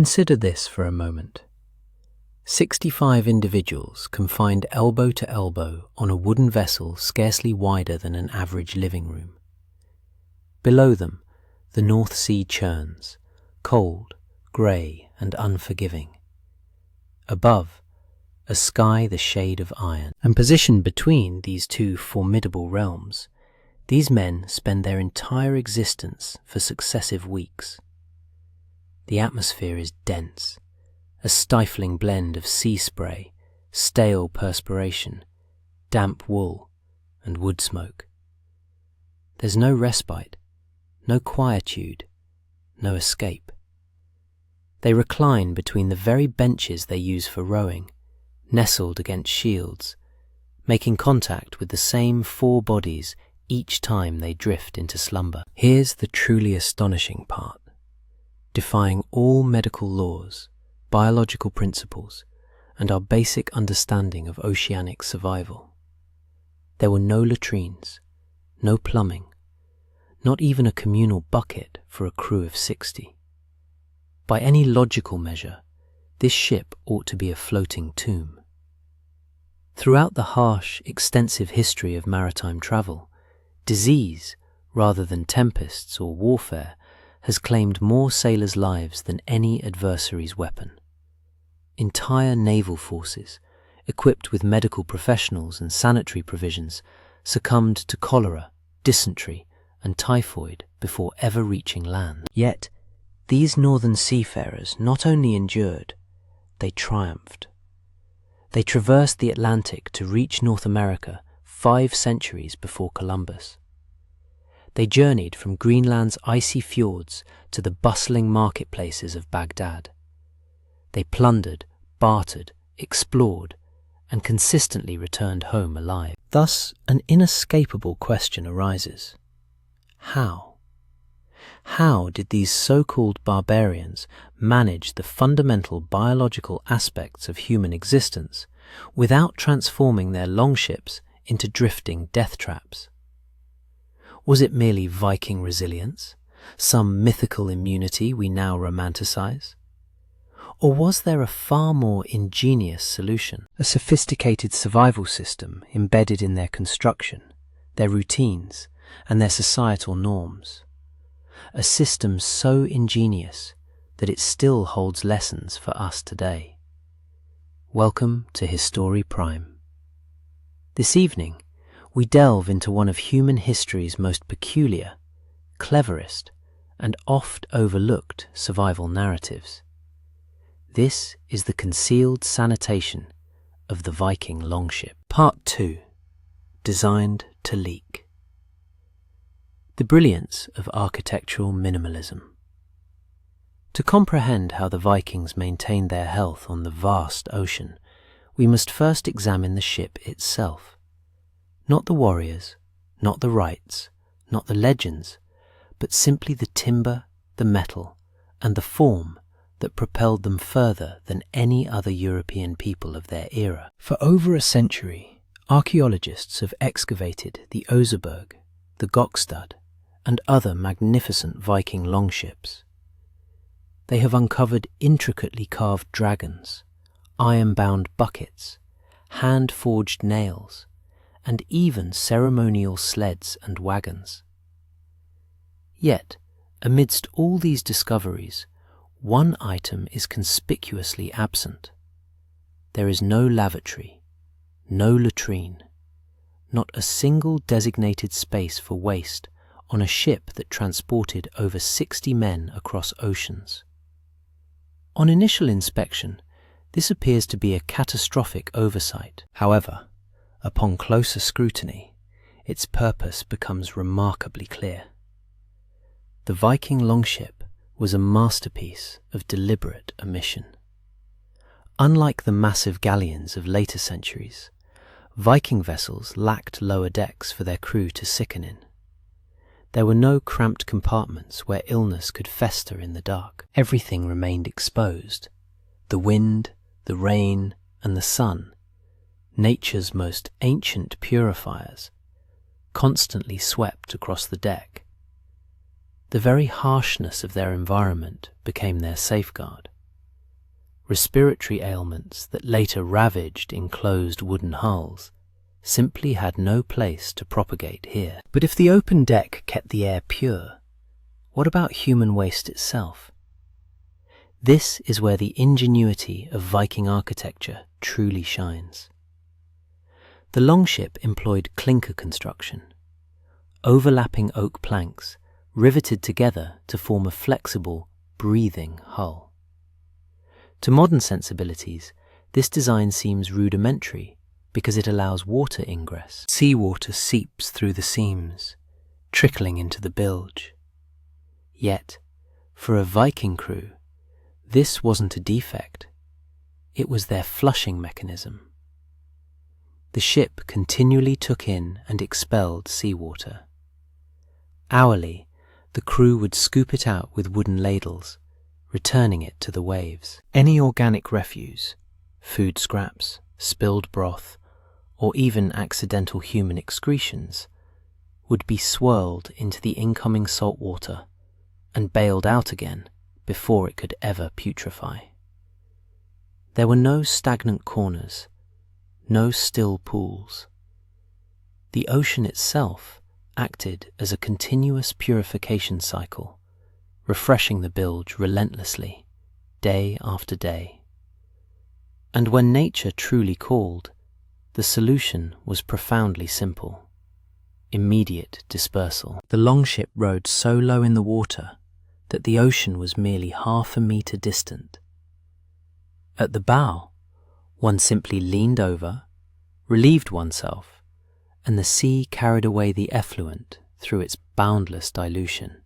Consider this for a moment. 65 individuals confined elbow to elbow on a wooden vessel scarcely wider than an average living room. Below them, the North Sea churns, cold, grey and unforgiving. Above, a sky the shade of iron. And positioned between these two formidable realms, these men spend their entire existence for successive weeks. The atmosphere is dense, a stifling blend of sea spray, stale perspiration, damp wool, and wood smoke. There's no respite, no quietude, no escape. They recline between the very benches they use for rowing, nestled against shields, making contact with the same four bodies each time they drift into slumber. Here's the truly astonishing part. Defying all medical laws, biological principles, and our basic understanding of oceanic survival. There were no latrines, no plumbing, not even a communal bucket for a crew of 60. By any logical measure, this ship ought to be a floating tomb. Throughout the harsh, extensive history of maritime travel, disease, rather than tempests or warfare, has claimed more sailors' lives than any adversary's weapon. Entire naval forces, equipped with medical professionals and sanitary provisions, succumbed to cholera, dysentery, and typhoid before ever reaching land. Yet, these northern seafarers not only endured, they triumphed. They traversed the Atlantic to reach North America 5 centuries before Columbus. They journeyed from Greenland's icy fjords to the bustling marketplaces of Baghdad. They plundered, bartered, explored, and consistently returned home alive. Thus, an inescapable question arises. How? How did these so-called barbarians manage the fundamental biological aspects of human existence without transforming their longships into drifting death traps? Was it merely Viking resilience, some mythical immunity we now romanticize? Or was there a far more ingenious solution, a sophisticated survival system embedded in their construction, their routines, and their societal norms? A system so ingenious that it still holds lessons for us today. Welcome to History Prime. This evening, we delve into one of human history's most peculiar, cleverest, and oft overlooked survival narratives. This is the concealed sanitation of the Viking longship. Part 2. Designed to leak. The brilliance of architectural minimalism. To comprehend how the Vikings maintained their health on the vast ocean, we must first examine the ship itself. Not the warriors, not the rites, not the legends, but simply the timber, the metal, and the form that propelled them further than any other European people of their era. For over a century, archaeologists have excavated the Oseberg, the Gokstad, and other magnificent Viking longships. They have uncovered intricately carved dragons, iron-bound buckets, hand-forged nails, and even ceremonial sleds and wagons. Yet, amidst all these discoveries, one item is conspicuously absent. There is no lavatory, no latrine, not a single designated space for waste on a ship that transported over 60 men across oceans. On initial inspection, this appears to be a catastrophic oversight. However, upon closer scrutiny, its purpose becomes remarkably clear. The Viking longship was a masterpiece of deliberate omission. Unlike the massive galleons of later centuries, Viking vessels lacked lower decks for their crew to sicken in. There were no cramped compartments where illness could fester in the dark. Everything remained exposed. The wind, the rain, and the sun, nature's most ancient purifiers, constantly swept across the deck. The very harshness of their environment became their safeguard. Respiratory ailments that later ravaged enclosed wooden hulls simply had no place to propagate here. But if the open deck kept the air pure, what about human waste itself? This is where the ingenuity of Viking architecture truly shines. The longship employed clinker construction, overlapping oak planks riveted together to form a flexible, breathing hull. To modern sensibilities, this design seems rudimentary because it allows water ingress. Seawater seeps through the seams, trickling into the bilge. Yet, for a Viking crew, this wasn't a defect. It was their flushing mechanism. The ship continually took in and expelled seawater. Hourly, the crew would scoop it out with wooden ladles, returning it to the waves. Any organic refuse, food scraps, spilled broth, or even accidental human excretions would be swirled into the incoming salt water and bailed out again before it could ever putrefy. There were no stagnant corners, no still pools. The ocean itself acted as a continuous purification cycle, refreshing the bilge relentlessly, day after day. And when nature truly called, the solution was profoundly simple: immediate dispersal. The longship rode so low in the water that the ocean was merely half a meter distant. At the bow, one simply leaned over, relieved oneself, and the sea carried away the effluent through its boundless dilution.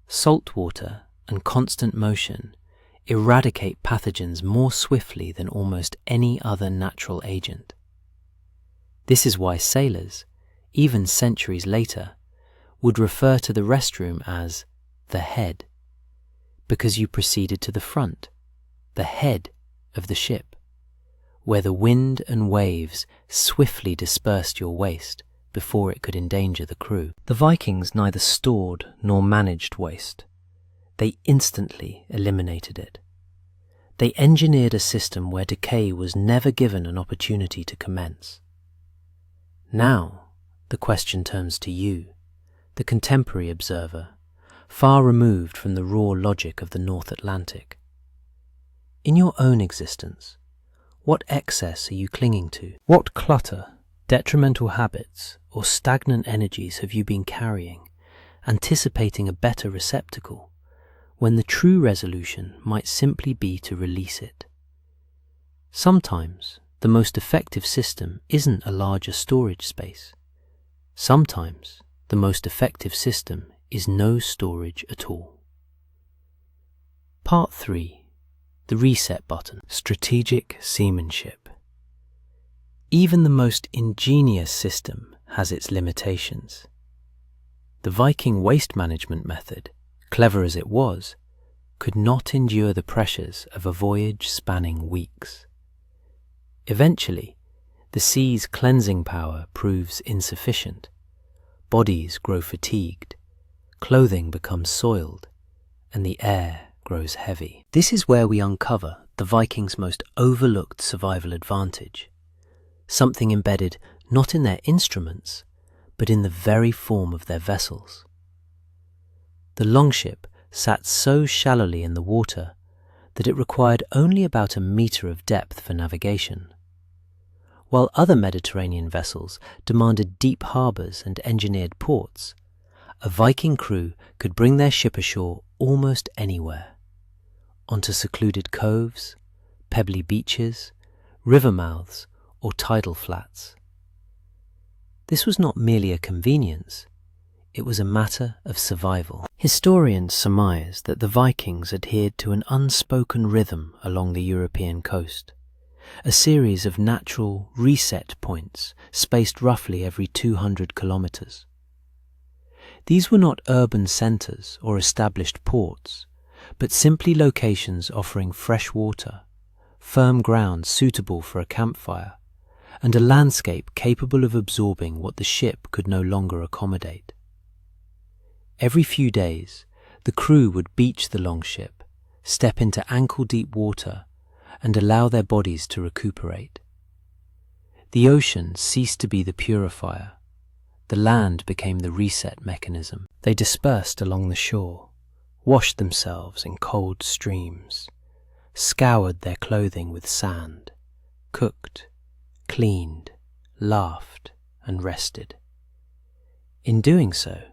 Salt water and constant motion eradicate pathogens more swiftly than almost any other natural agent. This is why sailors, even centuries later, would refer to the restroom as the head, because you proceeded to the front, the head of the ship, where the wind and waves swiftly dispersed your waste before it could endanger the crew. The Vikings neither stored nor managed waste. They instantly eliminated it. They engineered a system where decay was never given an opportunity to commence. Now, the question turns to you, the contemporary observer, far removed from the raw logic of the North Atlantic. In your own existence, what excess are you clinging to? What clutter, detrimental habits, or stagnant energies have you been carrying, anticipating a better receptacle, when the true resolution might simply be to release it? Sometimes the most effective system isn't a larger storage space. Sometimes the most effective system is no storage at all. Part 3. The Reset Button. Strategic Seamanship. Even the most ingenious system has its limitations. The Viking waste management method, clever as it was, could not endure the pressures of a voyage spanning weeks. Eventually, the sea's cleansing power proves insufficient. Bodies grow fatigued, clothing becomes soiled, and the air grows heavy. This is where we uncover the Vikings' most overlooked survival advantage, something embedded not in their instruments, but in the very form of their vessels. The longship sat so shallowly in the water that it required only about a meter of depth for navigation, while other Mediterranean vessels demanded deep harbours and engineered ports. A Viking crew could bring their ship ashore almost anywhere, onto secluded coves, pebbly beaches, river mouths, or tidal flats. This was not merely a convenience, it was a matter of survival. Historians surmise that the Vikings adhered to an unspoken rhythm along the European coast, a series of natural reset points spaced roughly every 200 kilometers. These were not urban centers or established ports, but simply locations offering fresh water, firm ground suitable for a campfire, and a landscape capable of absorbing what the ship could no longer accommodate. Every few days, the crew would beach the longship, step into ankle-deep water, and allow their bodies to recuperate. The ocean ceased to be the purifier. The land became the reset mechanism. They dispersed along the shore, washed themselves in cold streams, scoured their clothing with sand, cooked, cleaned, laughed, and rested. In doing so,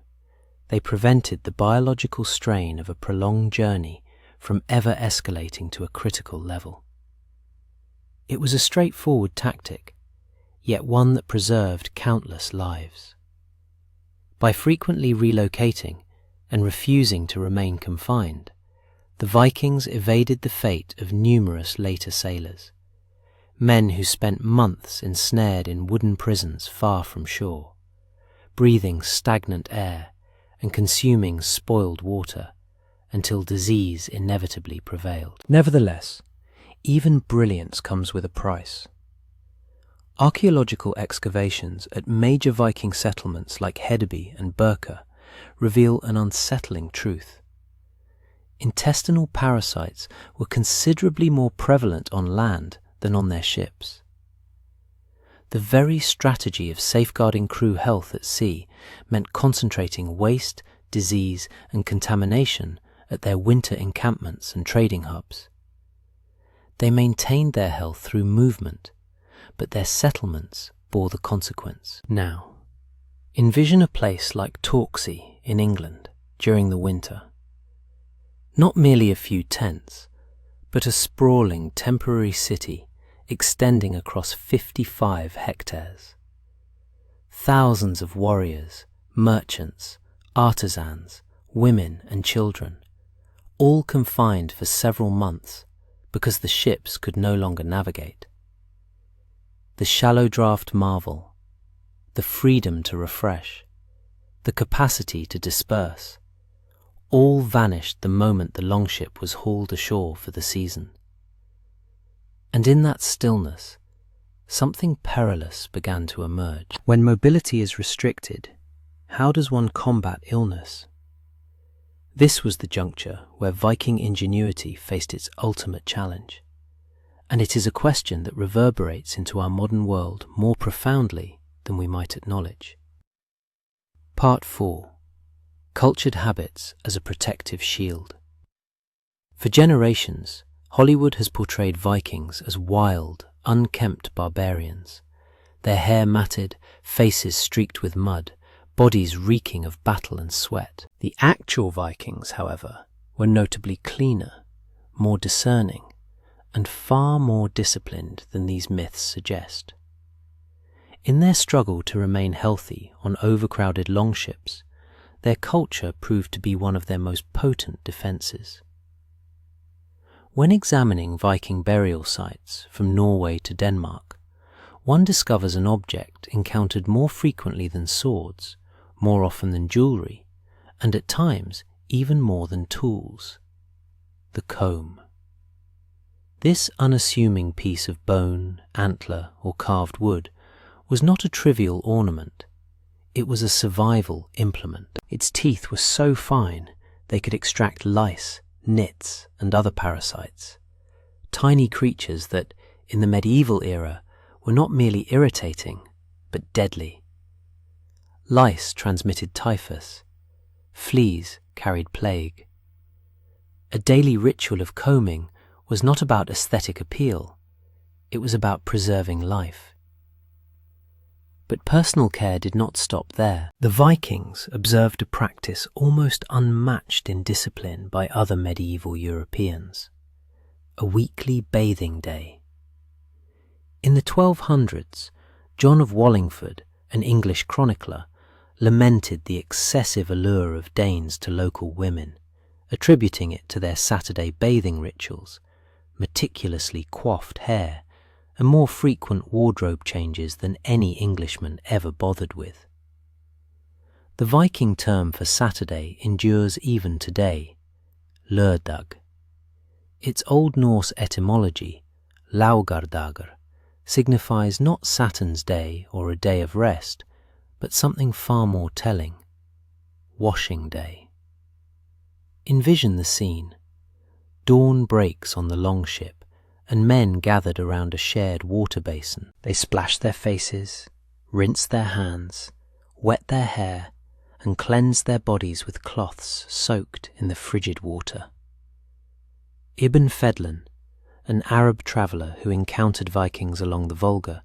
they prevented the biological strain of a prolonged journey from ever escalating to a critical level. It was a straightforward tactic, yet one that preserved countless lives. By frequently relocating and refusing to remain confined, the Vikings evaded the fate of numerous later sailors, men who spent months ensnared in wooden prisons far from shore, breathing stagnant air and consuming spoiled water until disease inevitably prevailed. Nevertheless, even brilliance comes with a price. Archaeological excavations at major Viking settlements like Hedeby and Birka reveal an unsettling truth. Intestinal parasites were considerably more prevalent on land than on their ships. The very strategy of safeguarding crew health at sea meant concentrating waste, disease, and contamination at their winter encampments and trading hubs. They maintained their health through movement, but their settlements bore the consequence. Now, envision a place like Torksey in England during the winter. Not merely a few tents, but a sprawling temporary city extending across 55 hectares. Thousands of warriors, merchants, artisans, women and children, all confined for several months because the ships could no longer navigate. The shallow draft marvel, the freedom to refresh, the capacity to disperse, all vanished the moment the longship was hauled ashore for the season. And in that stillness, something perilous began to emerge. When mobility is restricted, how does one combat illness? This was the juncture where Viking ingenuity faced its ultimate challenge, and it is a question that reverberates into our modern world more profoundly than we might acknowledge. Part 4. Cultured habits as a protective shield. For generations, Hollywood has portrayed Vikings as wild, unkempt barbarians, their hair matted, faces streaked with mud, bodies reeking of battle and sweat. The actual Vikings, however, were notably cleaner, more discerning, and far more disciplined than these myths suggest. In their struggle to remain healthy on overcrowded longships, their culture proved to be one of their most potent defences. When examining Viking burial sites from Norway to Denmark, one discovers an object encountered more frequently than swords, more often than jewellery, and at times even more than tools: the comb. This unassuming piece of bone, antler, or carved wood was not a trivial ornament. It was a survival implement. Its teeth were so fine they could extract lice, nits, and other parasites, tiny creatures that, in the medieval era, were not merely irritating, but deadly. Lice transmitted typhus. Fleas carried plague. A daily ritual of combing was not about aesthetic appeal. It was about preserving life. But personal care did not stop there. The Vikings observed a practice almost unmatched in discipline by other medieval Europeans: a weekly bathing day. In the 1200s, John of Wallingford, an English chronicler, lamented the excessive allure of Danes to local women, attributing it to their Saturday bathing rituals, meticulously coiffed hair, and more frequent wardrobe changes than any Englishman ever bothered with. The Viking term for Saturday endures even today: lørdag. Its Old Norse etymology, laugardagur, signifies not Saturn's day or a day of rest, but something far more telling: washing day. Envision the scene. Dawn breaks on the longship, and men gathered around a shared water basin. They splash their faces, rinse their hands, wet their hair, and cleanse their bodies with cloths soaked in the frigid water. Ibn Fedlan, an Arab traveller who encountered Vikings along the Volga,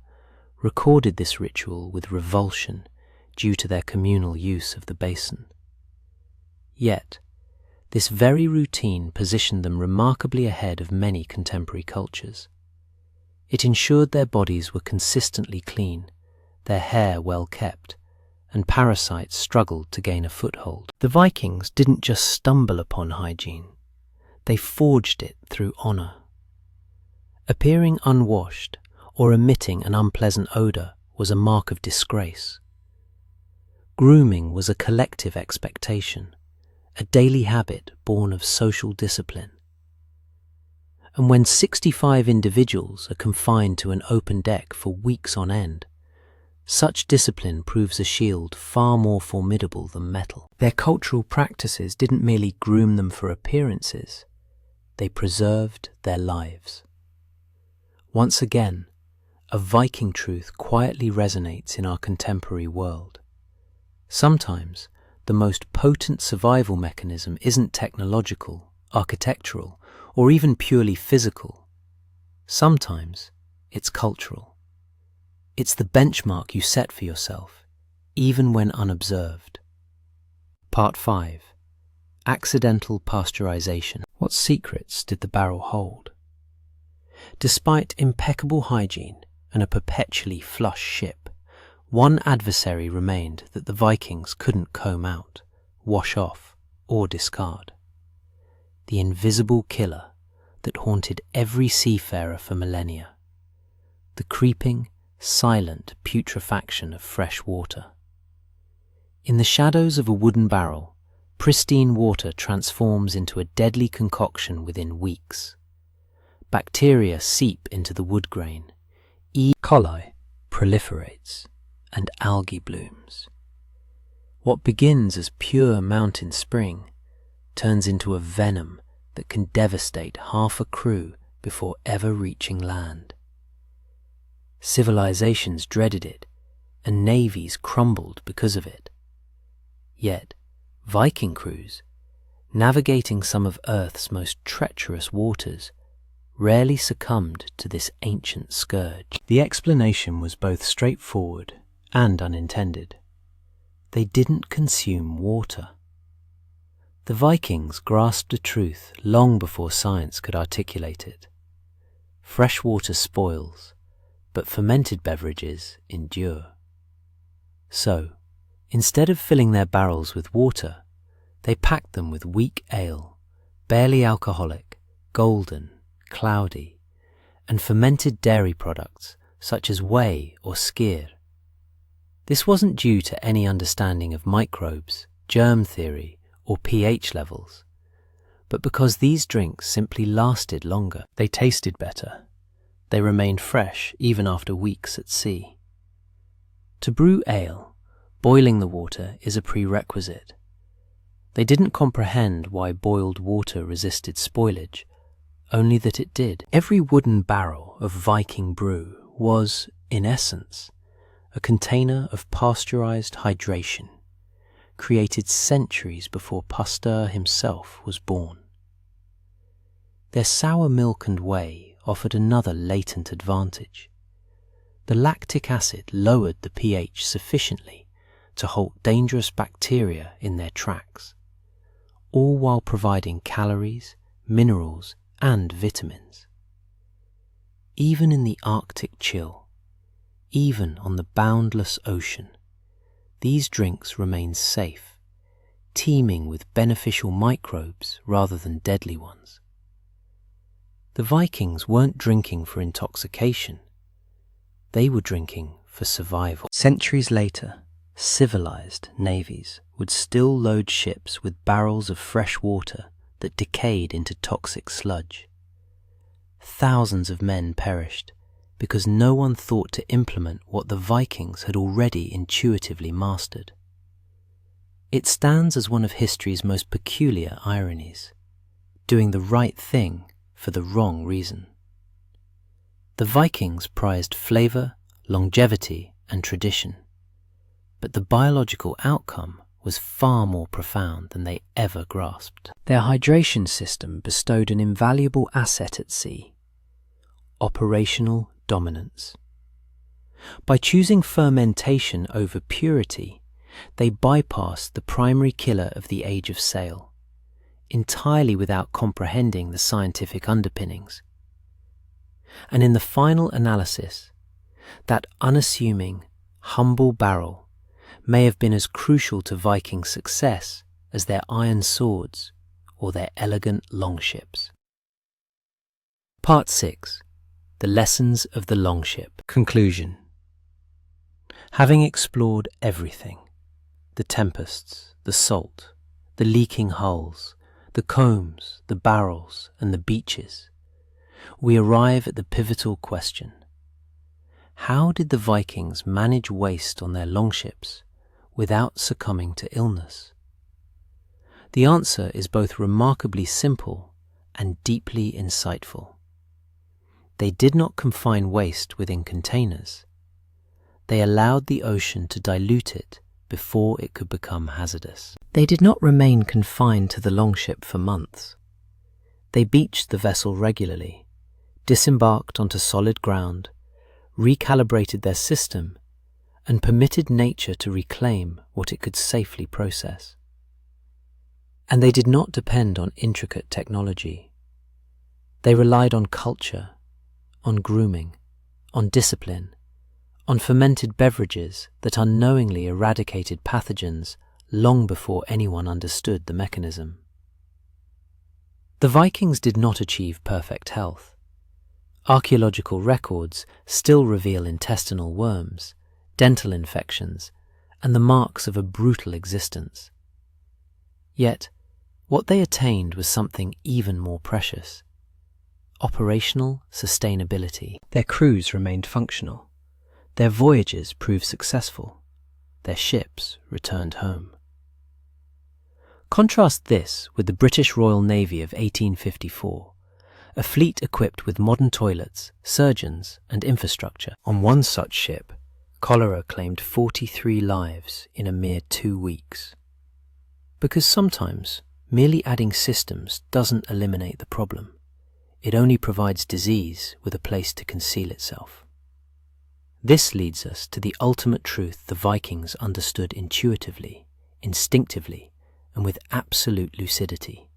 recorded this ritual with revulsion due to their communal use of the basin. Yet, this very routine positioned them remarkably ahead of many contemporary cultures. It ensured their bodies were consistently clean, their hair well kept, and parasites struggled to gain a foothold. The Vikings didn't just stumble upon hygiene, they forged it through honour. Appearing unwashed or emitting an unpleasant odour was a mark of disgrace. Grooming was a collective expectation, a daily habit born of social discipline. And when 65 individuals are confined to an open deck for weeks on end, such discipline proves a shield far more formidable than metal. Their cultural practices didn't merely groom them for appearances, they preserved their lives. Once again, a Viking truth quietly resonates in our contemporary world. Sometimes, the most potent survival mechanism isn't technological, architectural, or even purely physical. Sometimes, it's cultural. It's the benchmark you set for yourself, even when unobserved. Part 5. Accidental pasteurization. What secrets did the barrel hold? Despite impeccable hygiene and a perpetually flush ship, one adversary remained that the Vikings couldn't comb out, wash off, or discard. The invisible killer that haunted every seafarer for millennia. The creeping, silent putrefaction of fresh water. In the shadows of a wooden barrel, pristine water transforms into a deadly concoction within weeks. Bacteria seep into the wood grain, E. coli proliferates, and algae blooms. What begins as pure mountain spring turns into a venom that can devastate half a crew before ever reaching land. Civilizations dreaded it, and navies crumbled because of it. Yet, Viking crews, navigating some of Earth's most treacherous waters, rarely succumbed to this ancient scourge. The explanation was both straightforward and unintended. They didn't consume water. The Vikings grasped the truth long before science could articulate it. Fresh water spoils, but fermented beverages endure. So, instead of filling their barrels with water, they packed them with weak ale, barely alcoholic, golden, cloudy, and fermented dairy products such as whey or skyr. This wasn't due to any understanding of microbes, germ theory, or pH levels, but because these drinks simply lasted longer. They tasted better. They remained fresh even after weeks at sea. To brew ale, boiling the water is a prerequisite. They didn't comprehend why boiled water resisted spoilage, only that it did. Every wooden barrel of Viking brew was, in essence, a container of pasteurized hydration, created centuries before Pasteur himself was born. Their sour milk and whey offered another latent advantage. The lactic acid lowered the pH sufficiently to halt dangerous bacteria in their tracks, all while providing calories, minerals, and vitamins. Even in the Arctic chill, even on the boundless ocean, these drinks remain safe, teeming with beneficial microbes rather than deadly ones. The Vikings weren't drinking for intoxication. They were drinking for survival. Centuries later, civilized navies would still load ships with barrels of fresh water that decayed into toxic sludge. Thousands of men perished because no one thought to implement what the Vikings had already intuitively mastered. It stands as one of history's most peculiar ironies. doing the right thing for the wrong reason. The Vikings prized flavor, longevity, and tradition, but the biological outcome was far more profound than they ever grasped. Their hydration system bestowed an invaluable asset at sea: operational dominance. By choosing fermentation over purity, they bypassed the primary killer of the age of sail, entirely without comprehending the scientific underpinnings. And in the final analysis, that unassuming, humble barrel may have been as crucial to Viking success as their iron swords or their elegant longships. Part 6. The Lessons of the Longship. Conclusion. Having explored everything, the tempests, the salt, the leaking hulls, the combs, the barrels, and the beaches, we arrive at the pivotal question: how did the Vikings manage waste on their longships without succumbing to illness? The answer is both remarkably simple and deeply insightful. They did not confine waste within containers. They allowed the ocean to dilute it before it could become hazardous. They did not remain confined to the longship for months. They beached the vessel regularly, disembarked onto solid ground, recalibrated their system, and permitted nature to reclaim what it could safely process. And they did not depend on intricate technology. They relied on culture, on grooming, on discipline, on fermented beverages that unknowingly eradicated pathogens long before anyone understood the mechanism. The Vikings did not achieve perfect health. Archaeological records still reveal intestinal worms, dental infections, and the marks of a brutal existence. Yet, what they attained was something even more precious: operational sustainability. Their crews remained functional. Their voyages proved successful. Their ships returned home. Contrast this with the British Royal Navy of 1854, a fleet equipped with modern toilets, surgeons, and infrastructure. On one such ship, cholera claimed 43 lives in a mere 2 weeks. Because sometimes merely adding systems doesn't eliminate the problem. It only provides disease with a place to conceal itself. This leads us to the ultimate truth the Vikings understood intuitively, instinctively, and with absolute lucidity.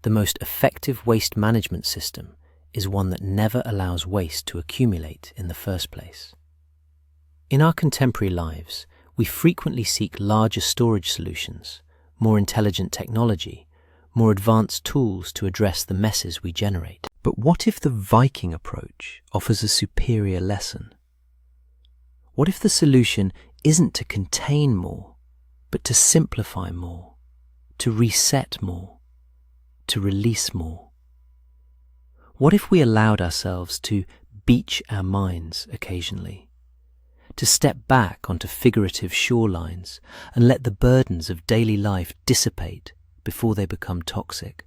The most effective waste management system is one that never allows waste to accumulate in the first place. In our contemporary lives, we frequently seek larger storage solutions, more intelligent technology, more advanced tools to address the messes we generate. But what if the Viking approach offers a superior lesson? What if the solution isn't to contain more, but to simplify more, to reset more, to release more? What if we allowed ourselves to beach our minds occasionally, to step back onto figurative shorelines and let the burdens of daily life dissipate before they become toxic?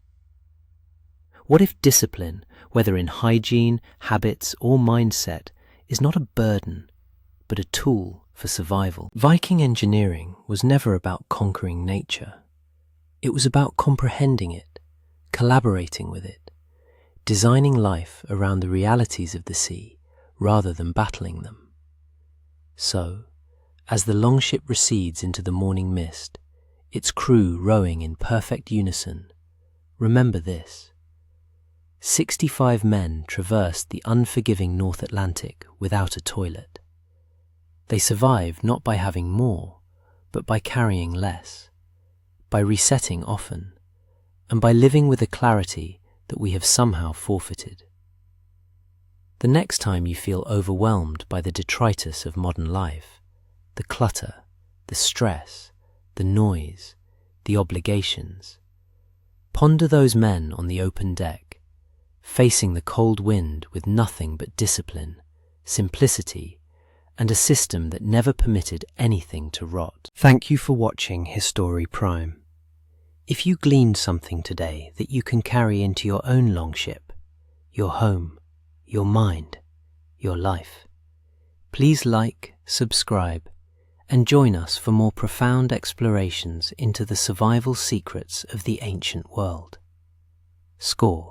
What if discipline, whether in hygiene, habits, or mindset, is not a burden, but a tool for survival? Viking engineering was never about conquering nature. It was about comprehending it, collaborating with it, designing life around the realities of the sea rather than battling them. So, as the longship recedes into the morning mist, its crew rowing in perfect unison, remember this: 65 men traversed the unforgiving North Atlantic without a toilet. They survived not by having more, but by carrying less, by resetting often, and by living with a clarity that we have somehow forfeited. The next time you feel overwhelmed by the detritus of modern life, the clutter, the stress, the noise, the obligations, ponder those men on the open deck, facing the cold wind with nothing but discipline, simplicity, and a system that never permitted anything to rot. Thank you for watching History Prime. If you gleaned something today that you can carry into your own longship, your home, your mind, your life, please like, subscribe, and join us for more profound explorations into the survival secrets of the ancient world. Score.